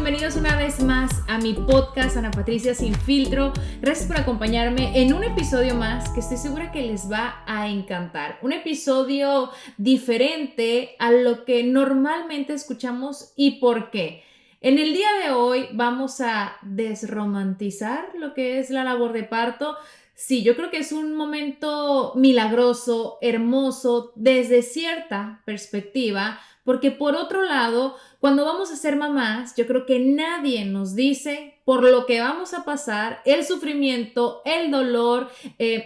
bienvenidos una vez más a mi podcast Ana Patricia Sin Filtro. Gracias por acompañarme en un episodio más que estoy segura que les va a encantar. Un episodio diferente a lo que normalmente escuchamos y por qué. En el día de hoy vamos a desromantizar lo que es la labor de parto. Sí, yo creo que es un momento milagroso, hermoso, desde cierta perspectiva, porque por otro lado, cuando vamos a ser mamás, yo creo que nadie nos dice por lo que vamos a pasar, el sufrimiento, el dolor,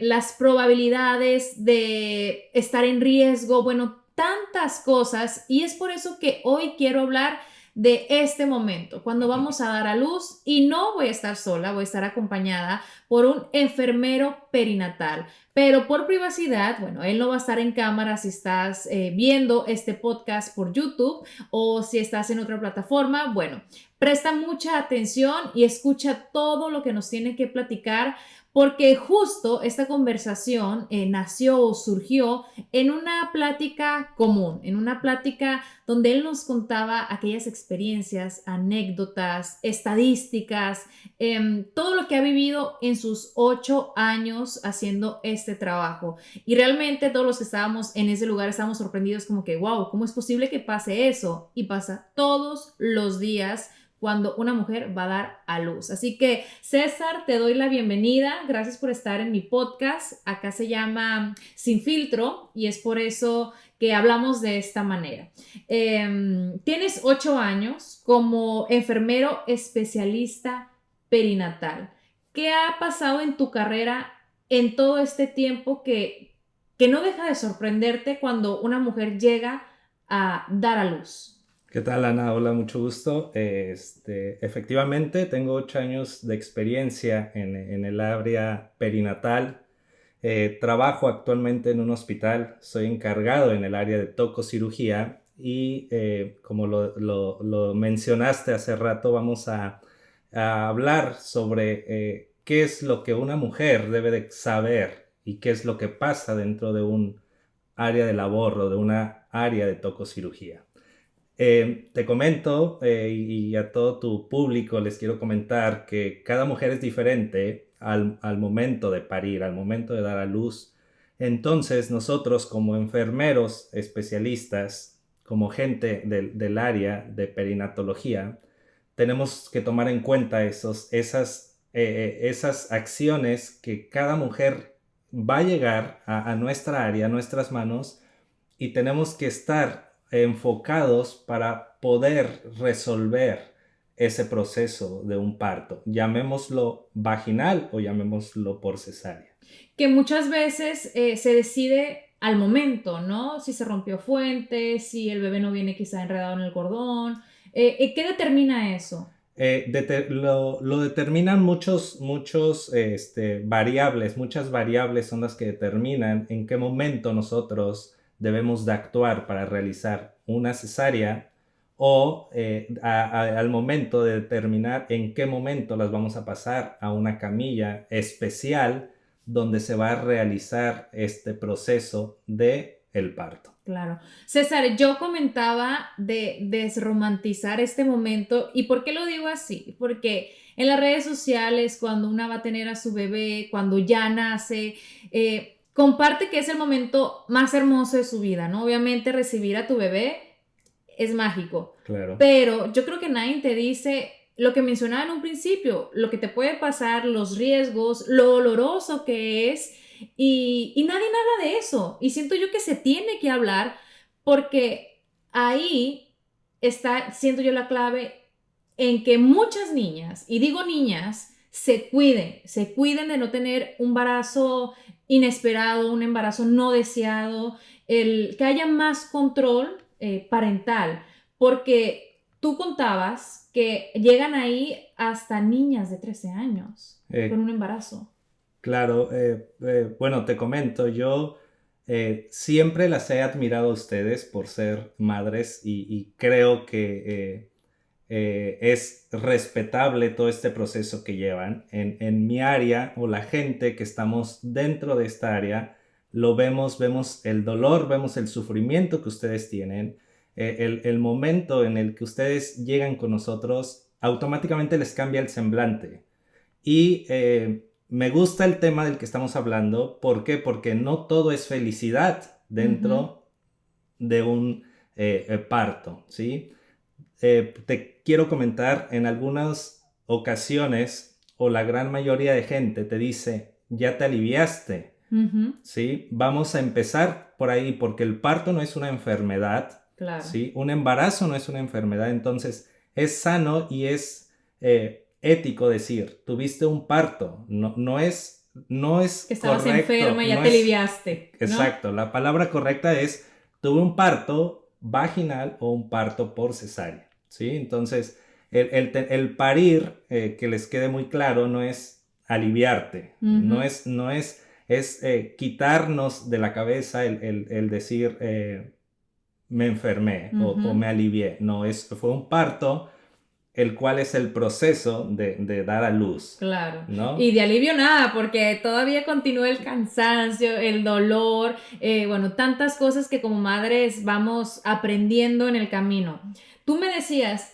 las probabilidades de estar en riesgo, bueno, tantas cosas, y es por eso que hoy quiero hablar de este momento, cuando vamos a dar a luz, y no voy a estar sola, voy a estar acompañada por un enfermero perinatal, pero por privacidad, bueno, él no va a estar en cámara si estás viendo este podcast por YouTube o si estás en otra plataforma. Bueno, presta mucha atención y escucha todo lo que nos tiene que platicar, porque justo esta conversación nació o surgió en una plática común, en una plática donde él nos contaba aquellas experiencias, anécdotas, estadísticas, todo lo que ha vivido en sus 8 años haciendo este trabajo. Y realmente todos los que estábamos en ese lugar estábamos sorprendidos como que, wow, ¿cómo es posible que pase eso? Y pasa todos los días cuando una mujer va a dar a luz. Así que, César, te doy la bienvenida. Gracias por estar en mi podcast. Acá se llama Sin Filtro y es por eso que hablamos de esta manera. Tienes 8 años como enfermero especialista perinatal. ¿Qué ha pasado en tu carrera en todo este tiempo que no deja de sorprenderte cuando una mujer llega a dar a luz? ¿Qué tal, Ana? Hola, mucho gusto. Efectivamente, tengo 8 años de experiencia en el área perinatal. Trabajo actualmente en un hospital, soy encargado en el área de tococirugía y como lo mencionaste hace rato, vamos a hablar sobre qué es lo que una mujer debe de saber y qué es lo que pasa dentro de un área de labor o de una área de tococirugía. Te comento y a todo tu público les quiero comentar que cada mujer es diferente al momento de parir, al momento de dar a luz. Entonces nosotros como enfermeros especialistas, como gente del área de perinatología, tenemos que tomar en cuenta esas acciones que cada mujer va a llegar a nuestra área, a nuestras manos, y tenemos que estar enfocados para poder resolver ese proceso de un parto, llamémoslo vaginal o llamémoslo por cesárea. Que muchas veces se decide al momento, ¿no? Si se rompió fuente, si el bebé no viene quizá enredado en el cordón. ¿Qué determina eso? Lo determinan muchas variables son las que determinan en qué momento nosotros debemos de actuar para realizar una cesárea o al momento de determinar en qué momento las vamos a pasar a una camilla especial donde se va a realizar este proceso de el parto. Claro. César, yo comentaba de desromantizar este momento. ¿Y por qué lo digo así? Porque en las redes sociales, cuando una va a tener a su bebé, cuando ya nace, comparte que es el momento más hermoso de su vida, ¿no? Obviamente recibir a tu bebé es mágico. Claro. Pero yo creo que nadie te dice lo que mencionaba en un principio, lo que te puede pasar, los riesgos, lo doloroso que es. Y nadie habla de eso. Y siento yo que se tiene que hablar porque ahí está, siento yo, la clave en que muchas niñas, y digo niñas, se cuiden de no tener un embarazo inesperado, un embarazo no deseado, que haya más control parental, porque tú contabas que llegan ahí hasta niñas de 13 años con un embarazo. Claro, bueno, te comento, yo siempre las he admirado a ustedes por ser madres y creo que es respetable todo este proceso que llevan. En mi área o la gente que estamos dentro de esta área, vemos el dolor, vemos el sufrimiento que ustedes tienen, el momento en el que ustedes llegan con nosotros automáticamente les cambia el semblante. Y me gusta el tema del que estamos hablando. ¿Por qué? Porque no todo es felicidad dentro de un parto, ¿sí? Te quiero comentar, en algunas ocasiones, o la gran mayoría de gente te dice, ya te aliviaste, ¿sí? Vamos a empezar por ahí, porque el parto no es una enfermedad, Claro. ¿sí? Un embarazo no es una enfermedad, entonces es sano y es ético decir, tuviste un parto, no es Que estabas correcto, enferma y ya no te es aliviaste, ¿no? exacto, la palabra correcta es, tuve un parto vaginal o un parto por cesárea, ¿sí? Entonces, el parir, que les quede muy claro, no es aliviarte, es quitarnos de la cabeza el decir, me enfermé o me alivié. No, fue un parto, el cual es el proceso de dar a luz. Claro. ¿No? Y de alivio nada, porque todavía continúa el cansancio, el dolor, bueno, tantas cosas que como madres vamos aprendiendo en el camino. Tú me decías,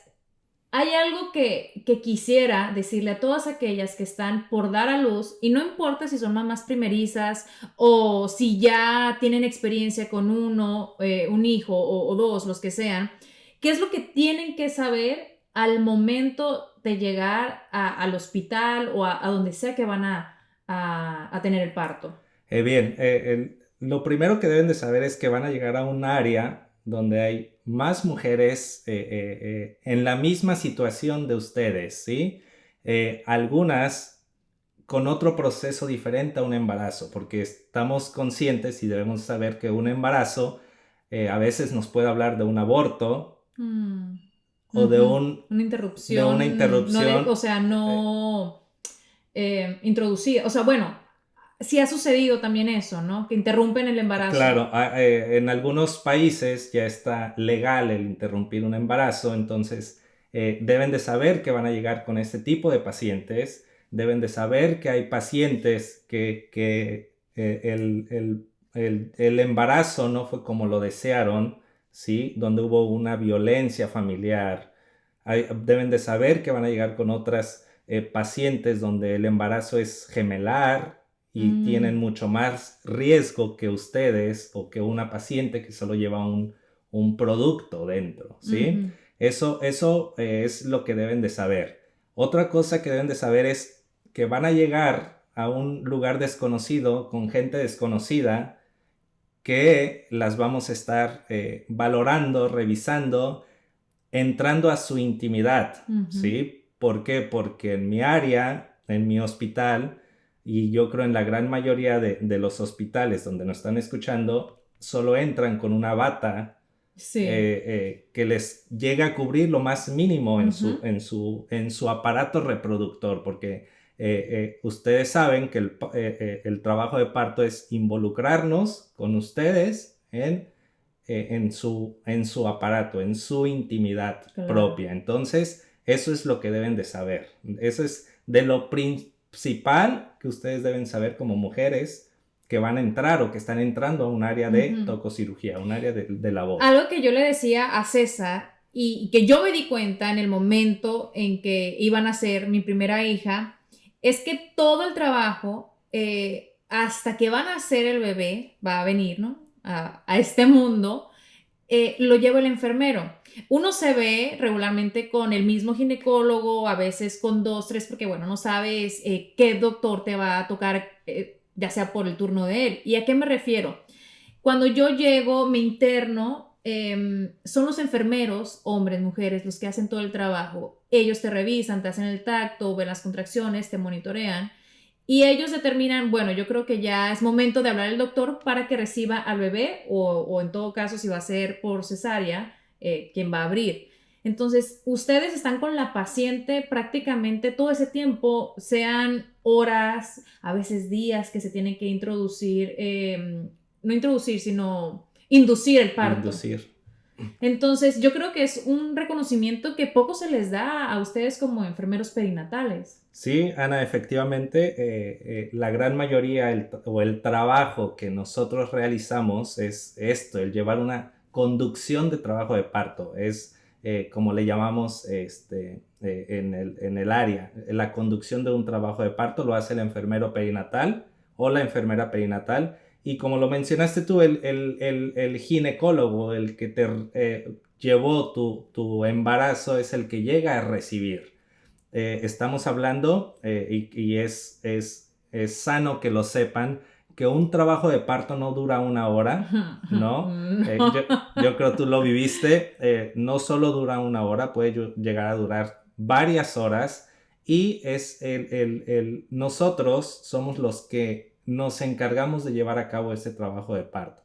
hay algo que quisiera decirle a todas aquellas que están por dar a luz, y no importa si son mamás primerizas o si ya tienen experiencia con uno, un hijo o dos, los que sean, ¿qué es lo que tienen que saber al momento de llegar al hospital o a donde sea que van a tener el parto? Bien, lo primero que deben de saber es que van a llegar a un área donde hay más mujeres en la misma situación de ustedes, ¿sí? Algunas con otro proceso diferente a un embarazo, porque estamos conscientes y debemos saber que un embarazo a veces nos puede hablar de un aborto o de Una de una interrupción, interrupción. o sea, no introducida. O sea, bueno, sí ha sucedido también eso, ¿no? Que interrumpen el embarazo. Claro, en algunos países ya está legal el interrumpir un embarazo, entonces deben de saber que van a llegar con este tipo de pacientes, deben de saber que hay pacientes que el embarazo no fue como lo desearon, ¿sí? Donde hubo una violencia familiar. Deben de saber que van a llegar con otras pacientes donde el embarazo es gemelar y tienen mucho más riesgo que ustedes o que una paciente que solo lleva un producto dentro, ¿sí? Eso es lo que deben de saber. Otra cosa que deben de saber es que van a llegar a un lugar desconocido con gente desconocida que las vamos a estar valorando, revisando, entrando a su intimidad, ¿sí? ¿Por qué? Porque en mi área, en mi hospital, y yo creo en la gran mayoría de los hospitales donde nos están escuchando, solo entran con una bata Sí. Que les llega a cubrir lo más mínimo en su aparato reproductor, porque ustedes saben que el trabajo de parto es involucrarnos con ustedes en su aparato, en su intimidad propia. Entonces, eso es lo que deben de saber. Eso es de lo principal que ustedes deben saber como mujeres que van a entrar o que están entrando a un área de tococirugía, un área de labor. Algo que yo le decía a César y que yo me di cuenta en el momento en que iban a ser mi primera hija, es que todo el trabajo, hasta que van a ser el bebé, va a venir, ¿no? A este mundo, lo lleva el enfermero. Uno se ve regularmente con el mismo ginecólogo, a veces con dos, tres, porque bueno, no sabes qué doctor te va a tocar, ya sea por el turno de él. ¿Y a qué me refiero? Cuando yo llego, me interno, son los enfermeros, hombres, mujeres, los que hacen todo el trabajo. Ellos te revisan, te hacen el tacto, ven las contracciones, te monitorean. Y ellos determinan, bueno, yo creo que ya es momento de hablar al doctor para que reciba al bebé o en todo caso si va a ser por cesárea, quien va a abrir. Entonces, ustedes están con la paciente prácticamente todo ese tiempo, sean horas, a veces días que se tienen que introducir, no introducir, sino inducir el parto. Inducir. Entonces, yo creo que es un reconocimiento que poco se les da a ustedes como enfermeros perinatales. Sí, Ana, efectivamente, la gran mayoría el trabajo que nosotros realizamos es esto, el llevar una conducción de trabajo de parto. Es como le llamamos en el área. La conducción de un trabajo de parto lo hace el enfermero perinatal o la enfermera perinatal. Y como lo mencionaste tú, el ginecólogo, el que te llevó tu embarazo, es el que llega a recibir. Estamos hablando, y es sano que lo sepan, que un trabajo de parto no dura 1 hora, ¿no? Yo creo tú lo viviste, no solo dura 1 hora, puede llegar a durar varias horas, y nosotros somos los que nos encargamos de llevar a cabo ese trabajo de parto.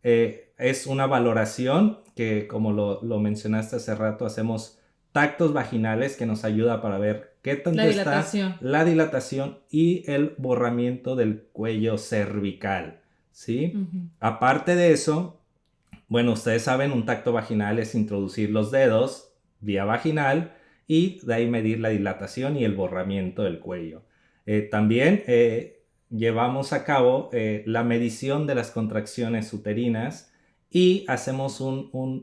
Es una valoración que, como lo mencionaste hace rato, hacemos tactos vaginales que nos ayuda para ver qué tanto está la dilatación y el borramiento del cuello cervical, ¿sí? Uh-huh. Aparte de eso, bueno, ustedes saben, un tacto vaginal es introducir los dedos vía vaginal y de ahí medir la dilatación y el borramiento del cuello. También llevamos a cabo la medición de las contracciones uterinas y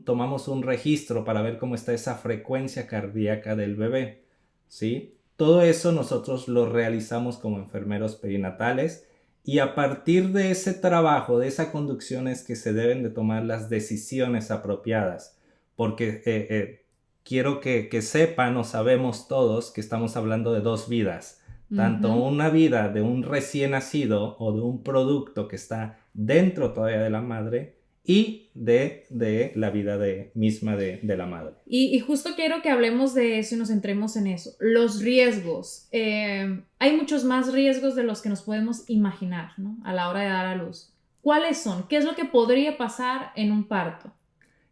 tomamos un registro para ver cómo está esa frecuencia cardíaca del bebé, ¿sí? Todo eso nosotros lo realizamos como enfermeros perinatales, y a partir de ese trabajo, de esa conducción, es que se deben de tomar las decisiones apropiadas, porque quiero que sepan o sabemos todos que estamos hablando de 2 vidas. Tanto una vida de un recién nacido o de un producto que está dentro todavía de la madre, y de la vida misma de la madre. Y justo quiero que hablemos de eso y nos centremos en eso. Los riesgos. Hay muchos más riesgos de los que nos podemos imaginar, ¿no? A la hora de dar a luz. ¿Cuáles son? ¿Qué es lo que podría pasar en un parto?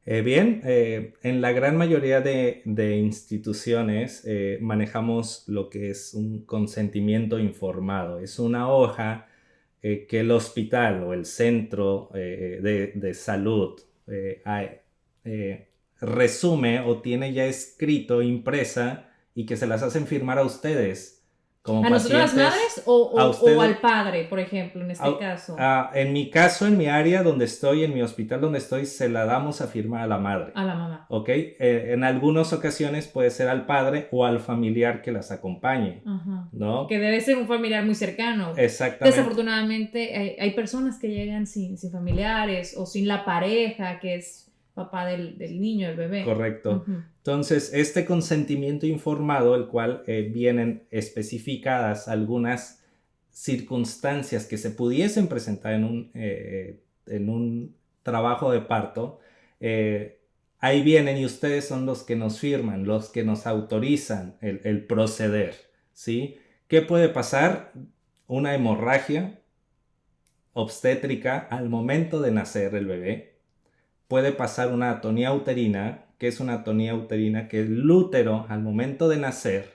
Bien, en la gran mayoría de instituciones manejamos lo que es un consentimiento informado. Es una hoja que el hospital o el centro de salud resume o tiene ya escrito, impresa, y que se las hacen firmar a ustedes como ¿A nosotros las madres o al padre, por ejemplo, en este caso? En mi caso, en mi área donde estoy, en mi hospital donde estoy, se la damos a firmar a la madre. A la mamá. ¿Ok? En algunas ocasiones puede ser al padre o al familiar que las acompañe, ¿no? Que debe ser un familiar muy cercano. Exactamente. Desafortunadamente hay personas que llegan sin familiares o sin la pareja que es papá del niño, del bebé. Correcto. Entonces, este consentimiento informado, el cual vienen especificadas algunas circunstancias que se pudiesen presentar en un trabajo de parto, ahí vienen, y ustedes son los que nos firman, los que nos autorizan el proceder, ¿sí? ¿Qué puede pasar? Una hemorragia obstétrica al momento de nacer el bebé. Puede pasar una atonía uterina. ¿Qué es una atonía uterina? Que el útero al momento de nacer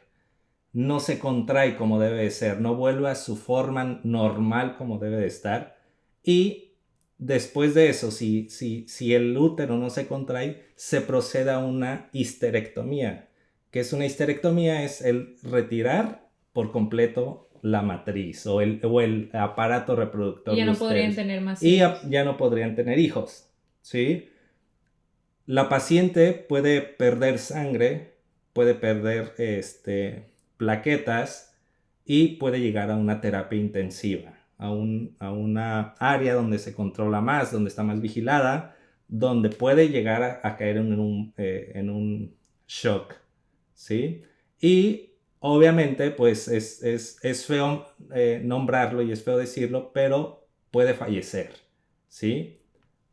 no se contrae como debe de ser, no vuelve a su forma normal como debe de estar. Y después de eso, si el útero no se contrae, se procede a una histerectomía. ¿Qué es una histerectomía? Es el retirar por completo la matriz o el aparato reproductor. Y ya no podrían tener más hijos. Y ya no podrían tener hijos, ¿sí? La paciente puede perder sangre, puede perder plaquetas, y puede llegar a una terapia intensiva, a una área donde se controla más, donde está más vigilada, donde puede llegar a caer en un shock, ¿sí? Y obviamente pues es feo nombrarlo y es feo decirlo, pero puede fallecer, ¿sí?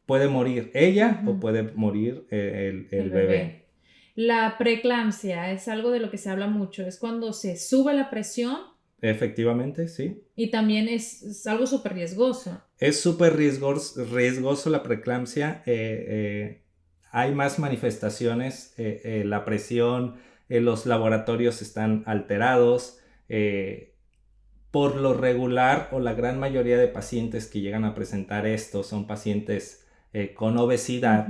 Puede morir ella o puede morir el bebé. La preeclampsia es algo de lo que se habla mucho. Es cuando se sube la presión. Efectivamente, sí. Y también es algo súper riesgoso. Es súper riesgoso la preeclampsia. Hay más manifestaciones. La presión, los laboratorios están alterados. Por lo regular, o la gran mayoría de pacientes que llegan a presentar esto son pacientes con obesidad,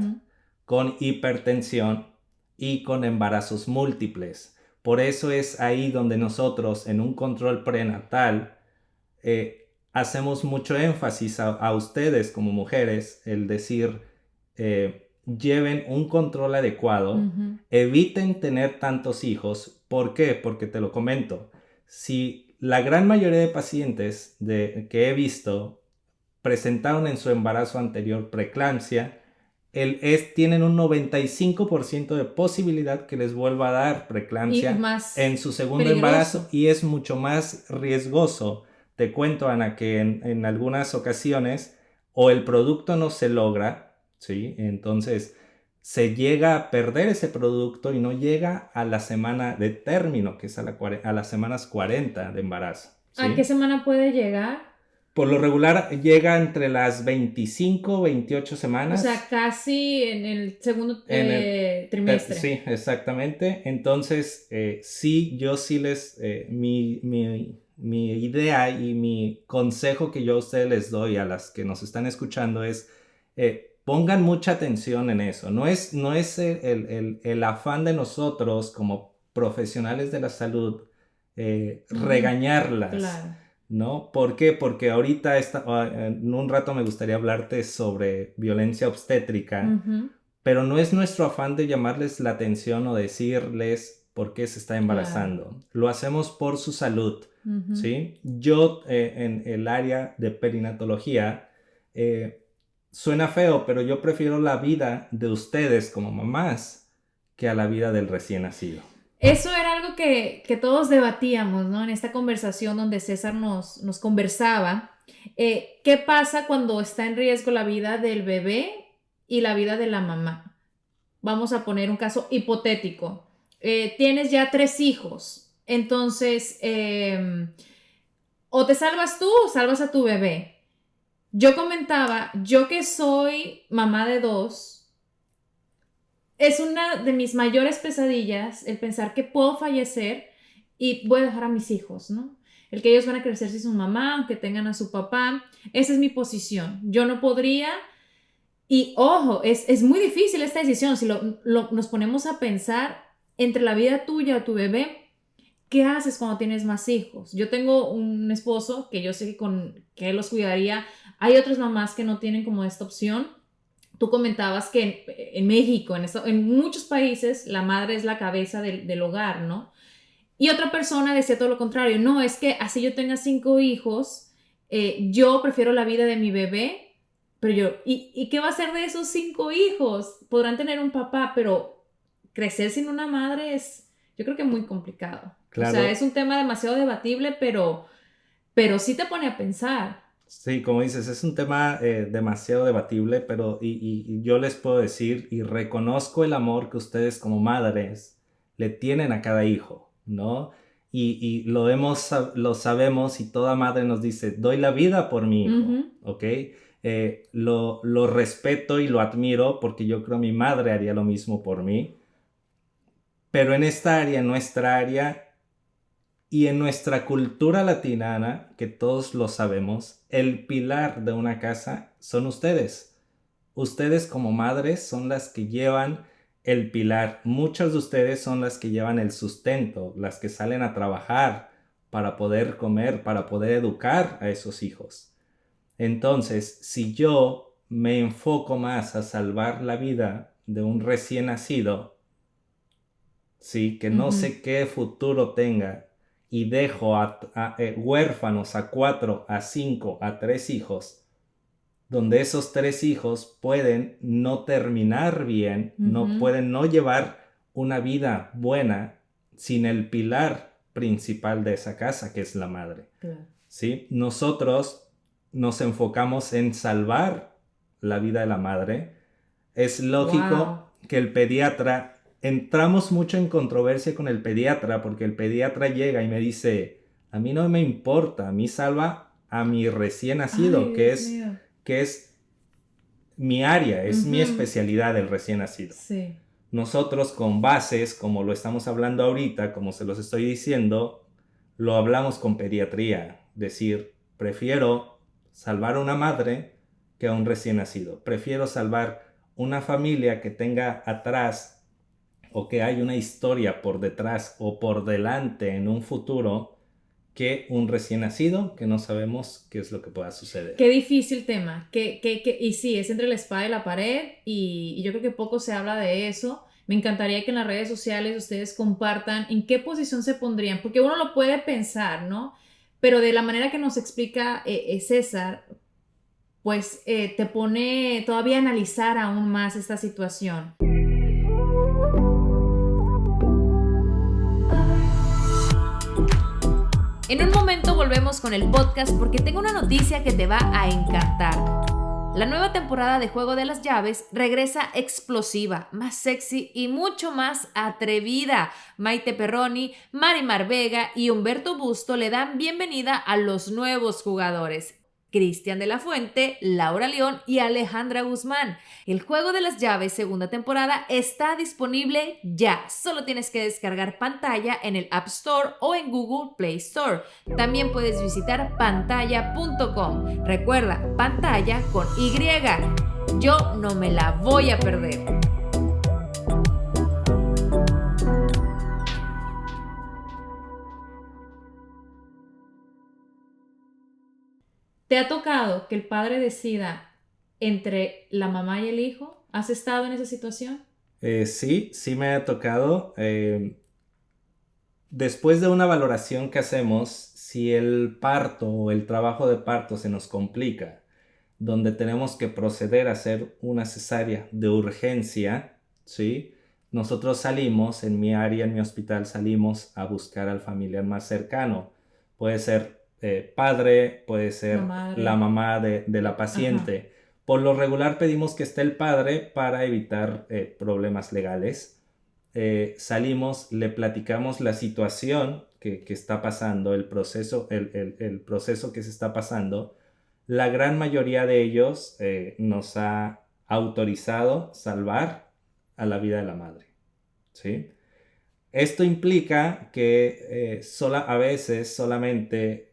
con hipertensión y con embarazos múltiples. Por eso es ahí donde nosotros, en un control prenatal, hacemos mucho énfasis a ustedes como mujeres, el decir, lleven un control adecuado, eviten tener tantos hijos. ¿Por qué? Porque te lo comento. Si la gran mayoría de pacientes que he visto presentaron en su embarazo anterior preeclampsia, tienen un 95% de posibilidad que les vuelva a dar preeclampsia en su segundo embarazo, y es mucho más riesgoso. Te cuento, Ana, que en algunas ocasiones o el producto no se logra, ¿sí? Entonces se llega a perder ese producto y no llega a la semana de término, que es a las semanas 40 de embarazo, ¿sí? ¿A qué semana puede llegar? Por lo regular llega entre las 25 28 semanas. O sea, casi en el segundo trimestre. Sí, exactamente. Entonces, sí, yo sí mi idea y mi consejo que yo a ustedes les doy a las que nos están escuchando es, pongan mucha atención en eso. No es el afán de nosotros como profesionales de la salud regañarlas. Claro. ¿No? ¿Por qué? Porque ahorita en un rato me gustaría hablarte sobre violencia obstétrica, pero no es nuestro afán de llamarles la atención o decirles por qué se está embarazando. Claro. Lo hacemos por su salud, ¿sí? Yo en el área de perinatología, suena feo, pero yo prefiero la vida de ustedes como mamás que a la vida del recién nacido. Eso era algo que todos debatíamos, ¿no? En esta conversación donde César nos conversaba. ¿Qué pasa cuando está en riesgo la vida del bebé y la vida de la mamá? Vamos a poner un caso hipotético. Tienes ya 3 hijos. Entonces, o te salvas tú o salvas a tu bebé. Yo comentaba, yo que soy mamá de 2, es una de mis mayores pesadillas el pensar que puedo fallecer y voy a dejar a mis hijos, ¿no? El que ellos van a crecer sin su mamá, aunque tengan a su papá. Esa es mi posición. Yo no podría. Y ojo, es muy difícil esta decisión. Si nos ponemos a pensar entre la vida tuya o tu bebé, ¿qué haces cuando tienes más hijos? Yo tengo un esposo que yo sé que él los cuidaría. Hay otras mamás que no tienen como esta opción. Tú comentabas que en México, en muchos países, la madre es la cabeza del hogar, ¿no? Y otra persona decía todo lo contrario. No, es que así yo tenga 5 hijos, yo prefiero la vida de mi bebé, pero ¿y qué va a hacer de esos 5 hijos? Podrán tener un papá, pero crecer sin una madre yo creo que muy complicado. Claro. O sea, es un tema demasiado debatible, pero sí te pone a pensar. Sí, como dices, es un tema demasiado debatible, pero y yo les puedo decir y reconozco el amor que ustedes como madres le tienen a cada hijo, ¿no? Y lo sabemos, y toda madre nos dice, doy la vida por mi hijo, ¿ok? Lo respeto y lo admiro porque yo creo mi madre haría lo mismo por mí. Pero en nuestra área, y en nuestra cultura latina, que todos lo sabemos, el pilar de una casa son ustedes. Ustedes como madres son las que llevan el pilar. Muchas de ustedes son las que llevan el sustento, las que salen a trabajar para poder comer, para poder educar a esos hijos. Entonces, si yo me enfoco más a salvar la vida de un recién nacido, ¿sí? Que no sé qué futuro tenga, y dejo huérfanos a 4, a 5, a 3 hijos, donde esos 3 hijos pueden no terminar bien, pueden no llevar una vida buena sin el pilar principal de esa casa, que es la madre. Claro. ¿Sí? Nosotros nos enfocamos en salvar la vida de la madre. Es lógico que el pediatra... Entramos mucho en controversia con el pediatra, porque el pediatra llega y me dice, a mí no me importa, a mí salva a mi recién nacido, que es mi área, es mi especialidad, el recién nacido. Sí. Nosotros con bases, como lo estamos hablando ahorita, como se los estoy diciendo, lo hablamos con pediatría. Decir, prefiero salvar a una madre que a un recién nacido. Prefiero salvar una familia que tenga atrás, o que hay una historia por detrás o por delante en un futuro, que un recién nacido que no sabemos qué es lo que pueda suceder. Qué difícil tema. Y sí, es entre la espada y la pared y yo creo que poco se habla de eso. Me encantaría que en las redes sociales ustedes compartan en qué posición se pondrían, porque uno lo puede pensar, ¿no? Pero de la manera que nos explica César, pues te pone todavía a analizar aún más esta situación. En un momento volvemos con el podcast porque tengo una noticia que te va a encantar. La nueva temporada de Juego de las Llaves regresa explosiva, más sexy y mucho más atrevida. Maite Perroni, Marimar Vega y Humberto Busto le dan bienvenida a los nuevos jugadores. Cristian de la Fuente, Laura León y Alejandra Guzmán. El Juego de las Llaves segunda temporada está disponible ya. Solo tienes que descargar Pantalla en el App Store o en Google Play Store. También puedes visitar pantalla.com. Recuerda, Pantalla con Y. Yo no me la voy a perder. ¿Te ha tocado que el padre decida entre la mamá y el hijo? ¿Has estado en esa situación? Sí me ha tocado. Después de una valoración que hacemos, si el parto o el trabajo de parto se nos complica, donde tenemos que proceder a hacer una cesárea de urgencia, ¿sí? Nosotros salimos, en mi área, en mi hospital, salimos a buscar al familiar más cercano. Puede ser padre, puede ser la mamá de la paciente. Ajá. Por lo regular pedimos que esté el padre para evitar problemas legales. Salimos, le platicamos la situación que está pasando, el proceso que se está pasando. La gran mayoría de ellos nos ha autorizado salvar a la vida de la madre, ¿sí? Esto implica que a veces solamente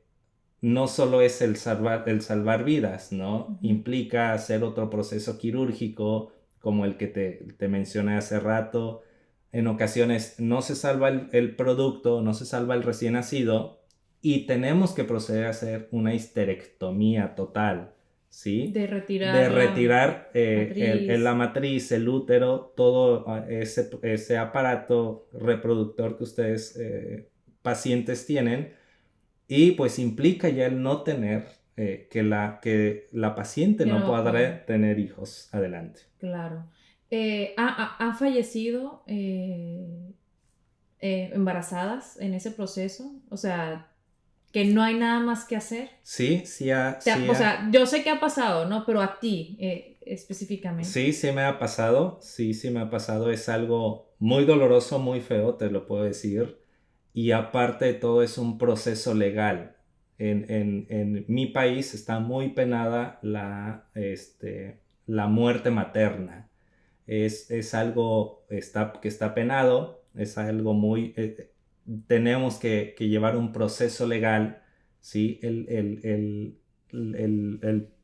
no solo es el salvar vidas, ¿no? Uh-huh. Implica hacer otro proceso quirúrgico como el que te mencioné hace rato. En ocasiones no se salva el producto, no se salva el recién nacido y tenemos que proceder a hacer una histerectomía total, ¿sí? De retirar la matriz, el útero, todo ese aparato reproductor que ustedes pacientes tienen, y pues implica ya el no tener, que la paciente no podrá tener hijos adelante. Claro. ¿Han fallecido embarazadas en ese proceso? O sea, que no hay nada más que hacer. Sí. O sea, yo sé que ha pasado, ¿no? Pero a ti específicamente. Sí me ha pasado. Sí me ha pasado. Es algo muy doloroso, muy feo, te lo puedo decir. Y aparte de todo es un proceso legal. En mi país está muy penada la muerte materna. Es algo que está penado, es algo muy... tenemos que llevar un proceso legal, ¿sí? El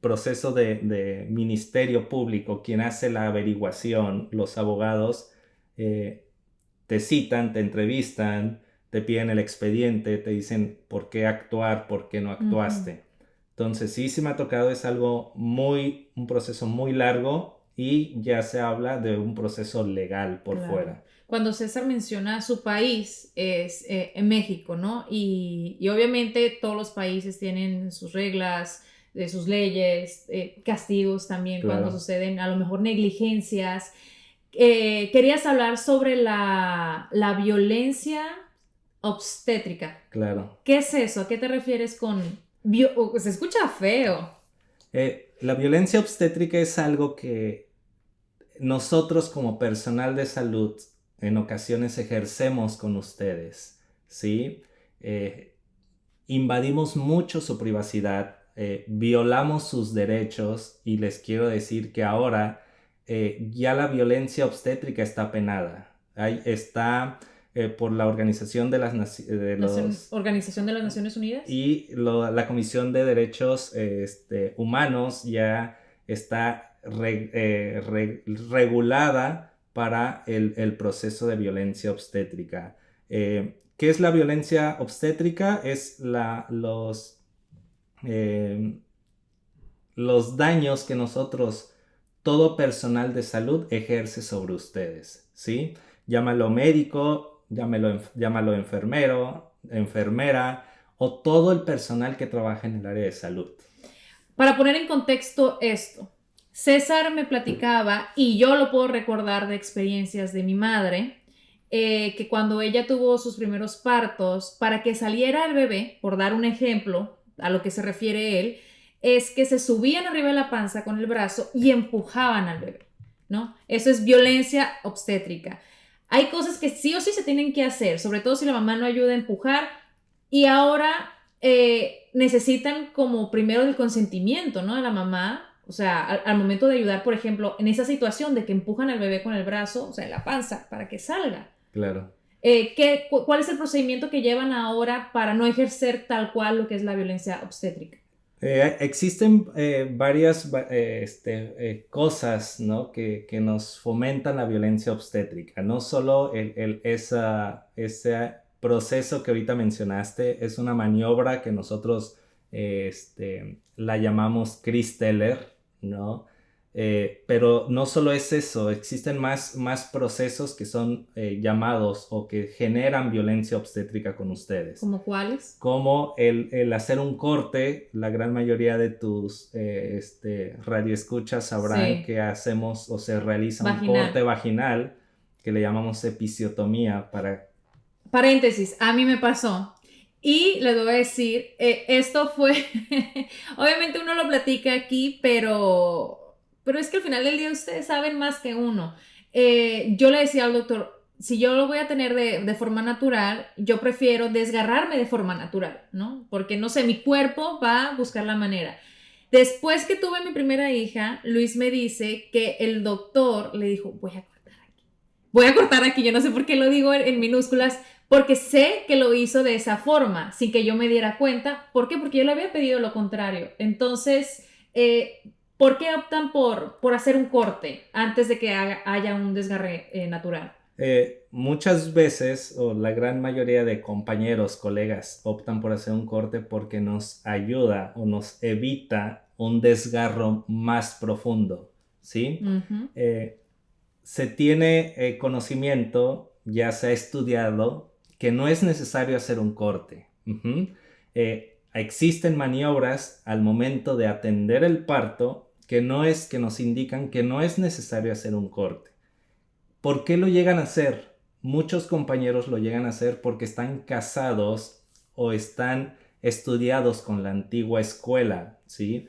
proceso de ministerio público, quien hace la averiguación, los abogados te citan, te entrevistan, te piden el expediente, te dicen por qué actuar, por qué no actuaste. Uh-huh. Entonces sí me ha tocado, es un proceso muy largo y ya se habla de un proceso legal por fuera. Cuando César menciona su país es en México, ¿no? Y obviamente todos los países tienen sus reglas, sus leyes, castigos también cuando suceden a lo mejor negligencias. Querías hablar sobre la violencia obstétrica. Claro. ¿Qué es eso? ¿A qué te refieres con... Se escucha feo. La violencia obstétrica es algo que nosotros como personal de salud en ocasiones ejercemos con ustedes, ¿sí? Invadimos mucho su privacidad, violamos sus derechos y les quiero decir que ahora ya la violencia obstétrica está penada. Está por la Organización de las Organización de las Naciones Unidas y la Comisión de Derechos Humanos ya está regulada para el proceso de violencia obstétrica. ¿Qué es la violencia obstétrica? Es los daños que nosotros, todo personal de salud, ejerce sobre ustedes, ¿sí? Llámalo médico, llámalo enfermero, enfermera o todo el personal que trabaja en el área de salud. Para poner en contexto esto, César me platicaba, y yo lo puedo recordar de experiencias de mi madre, que cuando ella tuvo sus primeros partos, para que saliera el bebé, por dar un ejemplo a lo que se refiere él, es que se subían arriba de la panza con el brazo y empujaban al bebé, ¿no? Eso es violencia obstétrica. Hay cosas que sí o sí se tienen que hacer, sobre todo si la mamá no ayuda a empujar, y ahora necesitan como primero el consentimiento, ¿no? De la mamá, o sea, al momento de ayudar, por ejemplo, en esa situación de que empujan al bebé con el brazo, o sea, en la panza, para que salga. Claro. ¿Cuál es el procedimiento que llevan ahora para no ejercer tal cual lo que es la violencia obstétrica? Existen varias cosas, ¿no? que nos fomentan la violencia obstétrica. No solo ese proceso que ahorita mencionaste, es una maniobra que nosotros la llamamos Chris Teller, ¿no? Pero no solo es eso, existen más procesos que son llamados o que generan violencia obstétrica con ustedes. ¿Cómo cuáles? Como el hacer un corte. La gran mayoría de tus radioescuchas sabrán que hacemos o se realiza un corte vaginal que le llamamos episiotomía para... Paréntesis, a mí me pasó. Y les voy a decir, esto fue, obviamente uno lo platica aquí, pero es que al final del día ustedes saben más que uno. Yo le decía al doctor, si yo lo voy a tener de forma natural, yo prefiero desgarrarme de forma natural, ¿no? Porque, no sé, mi cuerpo va a buscar la manera. Después que tuve mi primera hija, Luis me dice que el doctor le dijo, voy a cortar aquí, yo no sé por qué lo digo en minúsculas, porque sé que lo hizo de esa forma, sin que yo me diera cuenta. ¿Por qué? Porque yo le había pedido lo contrario. Entonces, ¿por qué optan por hacer un corte antes de que haya un desgarre natural? Muchas veces, o la gran mayoría de compañeros, colegas, optan por hacer un corte porque nos ayuda o nos evita un desgarro más profundo, ¿sí? Uh-huh. Se tiene conocimiento, ya se ha estudiado, que no es necesario hacer un corte. Uh-huh. Existen maniobras al momento de atender el parto que nos indican que no es necesario hacer un corte. ¿Por qué lo llegan a hacer? Muchos compañeros lo llegan a hacer porque están casados o están estudiados con la antigua escuela, ¿sí?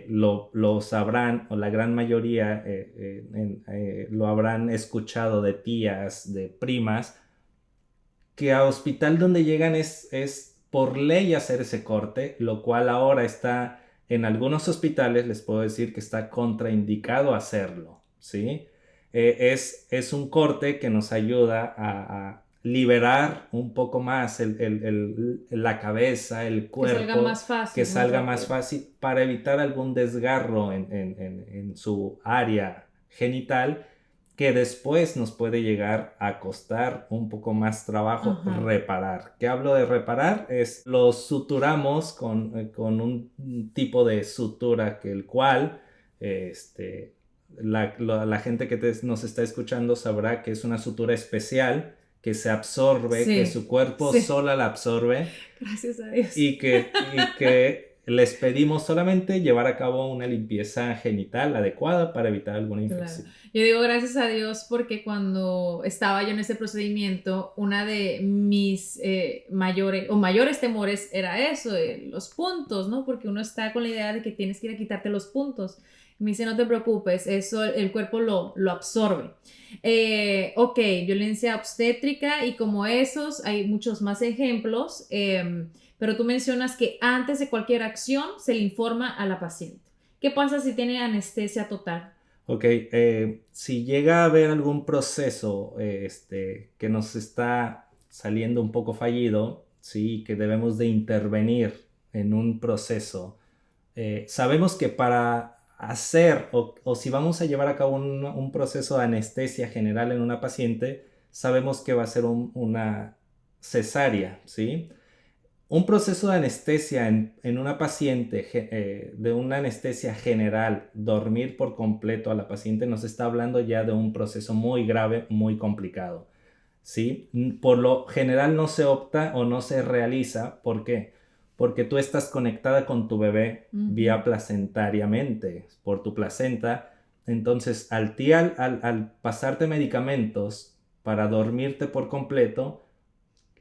Lo sabrán, o la gran mayoría lo habrán escuchado de tías, de primas, que a hospital donde llegan es por ley hacer ese corte, lo cual ahora está en algunos hospitales, les puedo decir que está contraindicado hacerlo, ¿sí? Es un corte que nos ayuda a liberar un poco más la cabeza, el cuerpo, que salga más fácil, que salga más fácil para evitar algún desgarro en su área genital, que después nos puede llegar a costar un poco más trabajo. Uh-huh. Reparar. ¿Qué hablo de reparar? Lo suturamos con un tipo de sutura que el cual la gente que nos está escuchando sabrá que es una sutura especial que se absorbe, que su cuerpo sola la absorbe. Gracias a Dios. Y que les pedimos solamente llevar a cabo una limpieza genital adecuada para evitar alguna infección. Claro. Yo digo gracias a Dios porque cuando estaba yo en ese procedimiento, una de mis mayores temores era eso, los puntos, ¿no? Porque uno está con la idea de que tienes que ir a quitarte los puntos. Me dice, no te preocupes, eso el cuerpo lo absorbe. Ok, violencia obstétrica, y como esos hay muchos más ejemplos, pero tú mencionas que antes de cualquier acción se le informa a la paciente. ¿Qué pasa si tiene anestesia total? Ok, si llega a haber algún proceso que nos está saliendo un poco fallido, ¿sí? Que debemos de intervenir en un proceso, sabemos que para hacer o si vamos a llevar a cabo un proceso de anestesia general en una paciente, sabemos que va a ser una cesárea, ¿sí? Un proceso de anestesia en una paciente, de una anestesia general, dormir por completo a la paciente, nos está hablando ya de un proceso muy grave, muy complicado, ¿sí? Por lo general no se opta o no se realiza. ¿Por qué? Porque tú estás conectada con tu bebé vía placentariamente, por tu placenta. Entonces, al pasarte medicamentos para dormirte por completo,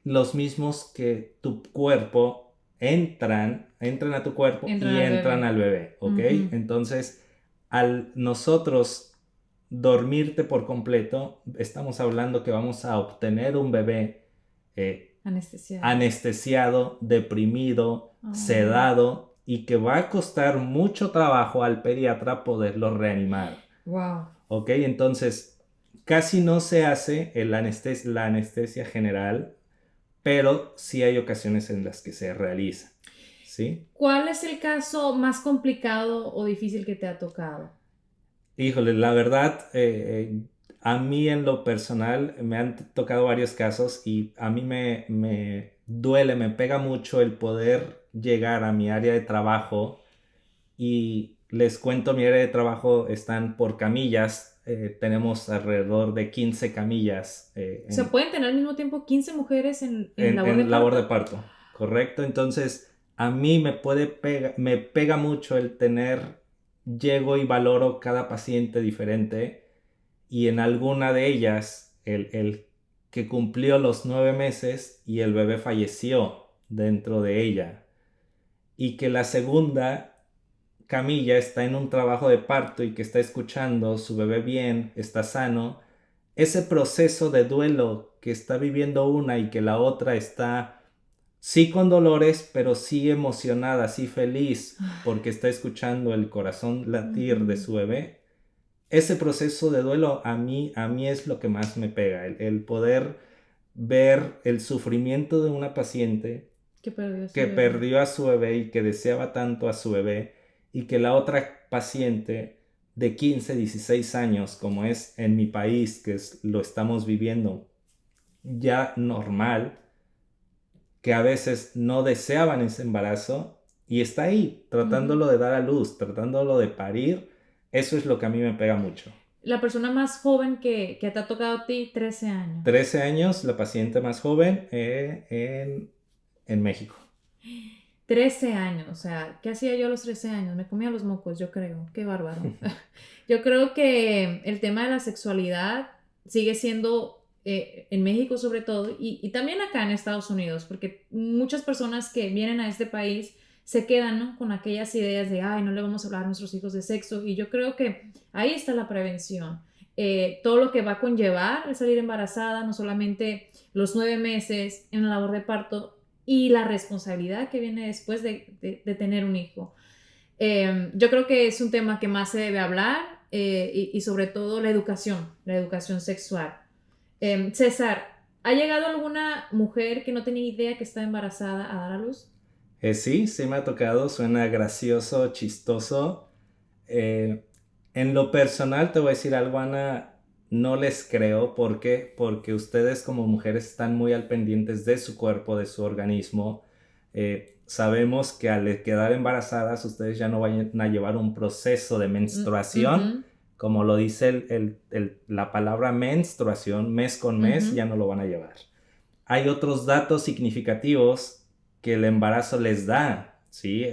los mismos que tu cuerpo entran a tu cuerpo Entran y al entran bebé. al bebé, ¿ok? Entonces, al nosotros dormirte por completo, estamos hablando que vamos a obtener un bebé anestesiado, deprimido, sedado, y que va a costar mucho trabajo al pediatra poderlo reanimar. Wow. ¿Ok? Entonces, casi no se hace la anestesia general, pero sí hay ocasiones en las que se realiza, ¿sí? ¿Cuál es el caso más complicado o difícil que te ha tocado? Híjole, la verdad, a mí en lo personal me han tocado varios casos y a mí me duele, me pega mucho el poder llegar a mi área de trabajo, y les cuento, mi área de trabajo están por camillas, tenemos alrededor de 15 camillas O sea, ¿pueden tener al mismo tiempo 15 mujeres en labor de en labor de parto? parto, ¿correcto? Entonces, a mí me pega mucho el llego y valoro cada paciente diferente, y en alguna de ellas, el que cumplió los 9 meses y el bebé falleció dentro de ella, y que la segunda camilla está en un trabajo de parto y que está escuchando su bebé bien, está sano, ese proceso de duelo que está viviendo una y que la otra está sí con dolores, pero sí emocionada, sí feliz, porque está escuchando el corazón latir de su bebé. Ese proceso de duelo a mí es lo que más me pega, el poder ver el sufrimiento de una paciente Que perdió a su que bebé. perdió a su bebé y que deseaba tanto a su bebé, y que la otra paciente de 15, 16 años, como es en mi país, lo estamos viviendo ya normal, que a veces no deseaban ese embarazo y está ahí, tratándolo de dar a luz, tratándolo de parir. Eso es lo que a mí me pega mucho. La persona más joven que te ha tocado a ti, 13 años. 13 años, la paciente más joven en México. 13 años, o sea, ¿qué hacía yo a los 13 años? Me comía los mocos, yo creo, qué bárbaro. Yo creo que el tema de la sexualidad sigue siendo, en México sobre todo, y también acá en Estados Unidos, porque muchas personas que vienen a este país se quedan, ¿no?, con aquellas ideas de, ay, no le vamos a hablar a nuestros hijos de sexo, y yo creo que ahí está la prevención. Todo lo que va a conllevar el salir embarazada, no solamente los 9 meses en la labor de parto, y la responsabilidad que viene después de tener un hijo. Yo creo que es un tema que más se debe hablar, y sobre todo la educación sexual. César, ¿ha llegado alguna mujer que no tenía idea que estaba embarazada a dar a luz? Sí me ha tocado, suena gracioso, chistoso. En lo personal te voy a decir algo, Ana, no les creo. ¿Por qué? Porque ustedes como mujeres están muy al pendientes de su cuerpo, de su organismo. Sabemos que al quedar embarazadas ustedes ya no van a llevar un proceso de menstruación, como lo dice la palabra menstruación, mes con mes, ya no lo van a llevar. Hay otros datos significativos que el embarazo les da, ¿sí?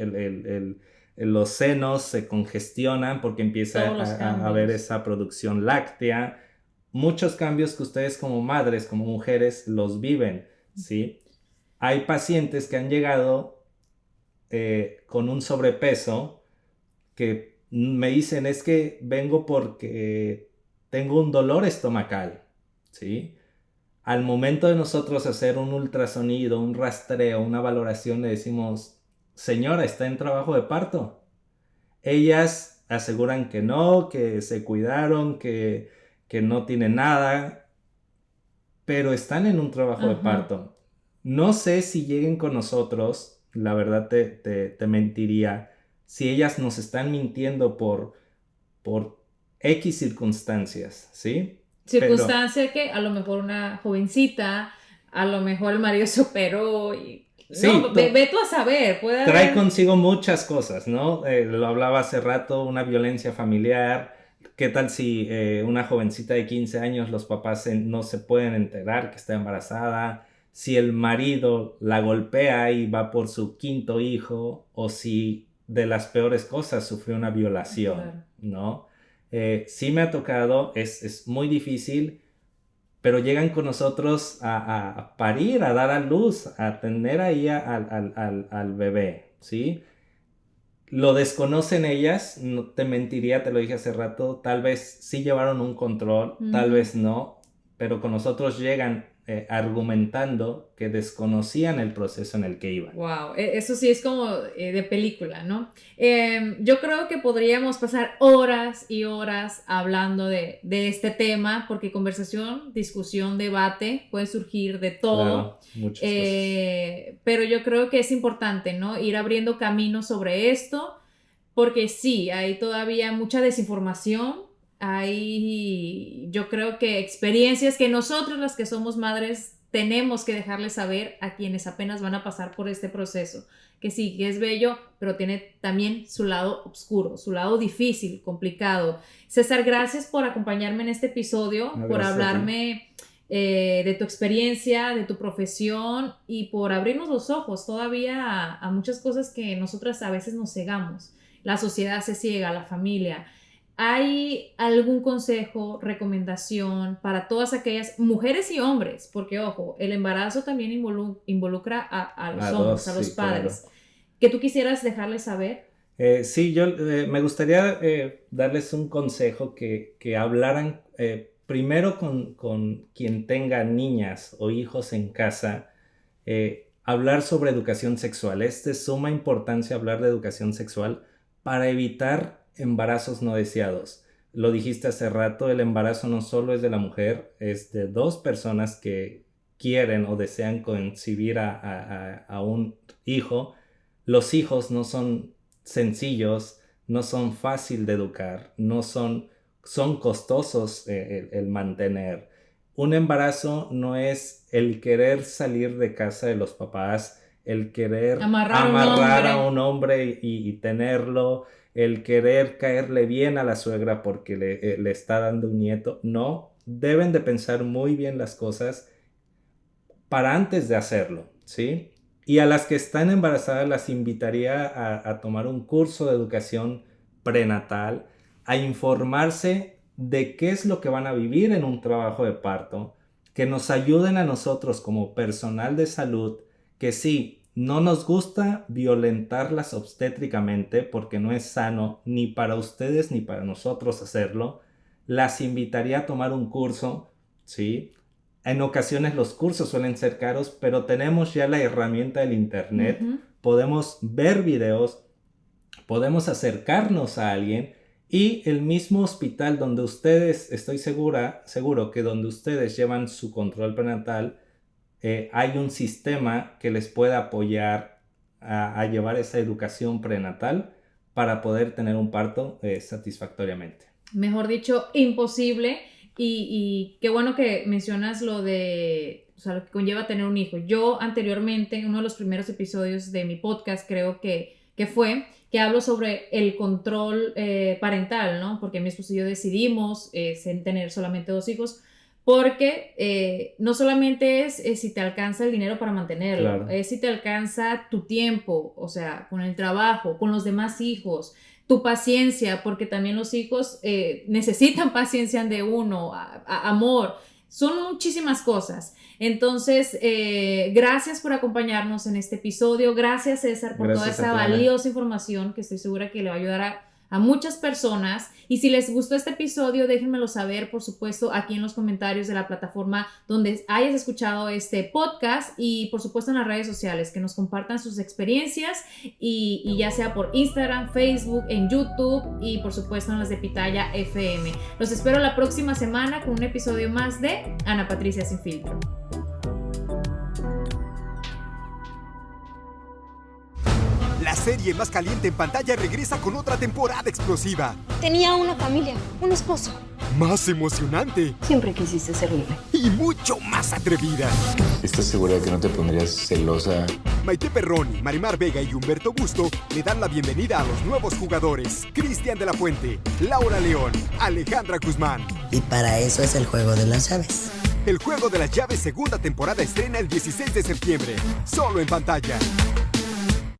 Los senos se congestionan porque empieza a haber esa producción láctea. Muchos cambios que ustedes como madres, como mujeres, los viven, ¿sí? Hay pacientes que han llegado con un sobrepeso que me dicen, es que vengo porque tengo un dolor estomacal, ¿sí? Al momento de nosotros hacer un ultrasonido, un rastreo, una valoración, le decimos, señora, ¿está en trabajo de parto? Ellas aseguran que no, que se cuidaron, que no tienen nada, pero están en un trabajo de parto. No sé si lleguen con nosotros, la verdad te mentiría, si ellas nos están mintiendo por X circunstancias, ¿sí? Circunstancia que a lo mejor una jovencita a lo mejor el marido se operó y... Sí, no, ve tú a saber, puede trae haber... consigo muchas cosas, ¿no? Lo hablaba hace rato, una violencia familiar. ¿Qué tal si una jovencita de 15 años los papás no se pueden enterar que está embarazada? Si el marido la golpea y va por su quinto hijo, o si de las peores cosas sufrió una violación, Claro. ¿no? Sí me ha tocado, es muy difícil, pero llegan con nosotros a parir, a dar a luz, a tener ahí al bebé, ¿sí? Lo desconocen ellas, no te mentiría, te lo dije hace rato, tal vez sí llevaron un control, tal vez no, pero con nosotros llegan argumentando que desconocían el proceso en el que iban. Wow, eso sí es como de película, ¿no? Yo creo que podríamos pasar horas y horas hablando de este tema, porque conversación, discusión, debate puede surgir de todo. Claro, muchas cosas. Pero yo creo que es importante, ¿no? Ir abriendo camino sobre esto, porque sí, hay todavía mucha desinformación. Hay, yo creo que experiencias que nosotros, las que somos madres, tenemos que dejarles saber a quienes apenas van a pasar por este proceso, que sí, que es bello, pero tiene también su lado oscuro, su lado difícil, complicado. César, gracias por acompañarme en este episodio, por hablarme de tu experiencia, de tu profesión y por abrirnos los ojos todavía a muchas cosas que nosotras a veces nos cegamos. La sociedad se ciega, la familia. ¿Hay algún consejo, recomendación para todas aquellas mujeres y hombres? Porque, ojo, el embarazo también involucra a los hombres, a los padres. Claro. ¿Que tú quisieras dejarles saber? Sí, yo me gustaría darles un consejo que hablaran primero con quien tenga niñas o hijos en casa, hablar sobre educación sexual. Es de suma importancia hablar de educación sexual para evitar embarazos no deseados. Lo dijiste hace rato, el embarazo no solo es de la mujer, es de dos personas que quieren o desean concebir a un hijo. Los hijos no son sencillos, no son fácil de educar, son costosos el mantener. Un embarazo no es el querer salir de casa de los papás, el querer amarrar a un hombre y tenerlo, el querer caerle bien a la suegra porque le está dando un nieto. No, deben de pensar muy bien las cosas para antes de hacerlo, ¿sí? Y a las que están embarazadas las invitaría a tomar un curso de educación prenatal, a informarse de qué es lo que van a vivir en un trabajo de parto, que nos ayuden a nosotros como personal de salud, que sí, no nos gusta violentarlas obstétricamente porque no es sano ni para ustedes ni para nosotros hacerlo. Las invitaría a tomar un curso, ¿sí? En ocasiones los cursos suelen ser caros, pero tenemos ya la herramienta del internet. Podemos ver videos, podemos acercarnos a alguien y el mismo hospital donde ustedes, estoy seguro que donde ustedes llevan su control prenatal, hay un sistema que les pueda apoyar a llevar esa educación prenatal para poder tener un parto satisfactoriamente. Mejor dicho, imposible. Y qué bueno que mencionas lo de, o sea, lo que conlleva tener un hijo. Yo anteriormente, en uno de los primeros episodios de mi podcast, creo que hablo sobre el control parental, ¿no? Porque mi esposo y yo decidimos tener solamente 2 hijos. Porque no solamente es si te alcanza el dinero para mantenerlo, claro, es si te alcanza tu tiempo, o sea, con el trabajo, con los demás hijos, tu paciencia, porque también los hijos necesitan paciencia de uno, amor, son muchísimas cosas. Entonces, gracias por acompañarnos en este episodio, gracias César por toda esa valiosa información que estoy segura que le va a ayudar a muchas personas. Y si les gustó este episodio, déjenmelo saber, por supuesto, aquí en los comentarios de la plataforma donde hayas escuchado este podcast y por supuesto en las redes sociales, que nos compartan sus experiencias y ya sea por Instagram, Facebook, en YouTube y por supuesto en las de Pitaya FM. Los espero la próxima semana con un episodio más de Ana Patricia Sin Filtro. La serie más caliente en pantalla regresa con otra temporada explosiva. Tenía una familia, un esposo. más emocionante Siempre quisiste ser libre. y mucho más atrevida. ¿Estás segura de que no te pondrías celosa? Maite Perroni, Marimar Vega y Humberto Busto le dan la bienvenida a los nuevos jugadores: Cristian de la Fuente, Laura León, Alejandra Guzmán. Y para eso es el juego de las llaves. El Juego de las Llaves segunda temporada estrena el 16 de septiembre, solo en pantalla.